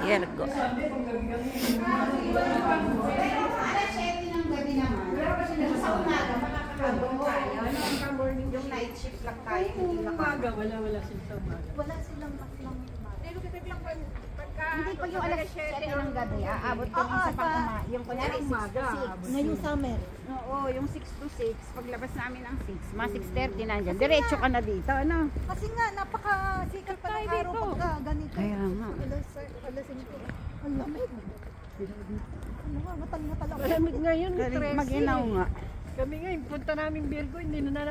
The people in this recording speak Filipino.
Virgo. Yung night shift lang tayo. Umaga, wala sila sa umaga. Wala silang hindi pa yung alas 7 ng gabi, aabot kami sa pag-umaga. Yung kunyari 6 to 6. Ngayong summer. Oo, yung 6 to 6. Paglabas namin ng 6, mga 6:30 nandyan. Diretso ka na dito, ano? Kasi nga, napaka-sikat pa ng araw pagka ganito. Kaya nga. Alas 5. Ang lamig. Ano nga, matal-matal ako. Malamig ngayon. Mag-inaw nga. Kami ngayon, punta namin Virgo, hindi na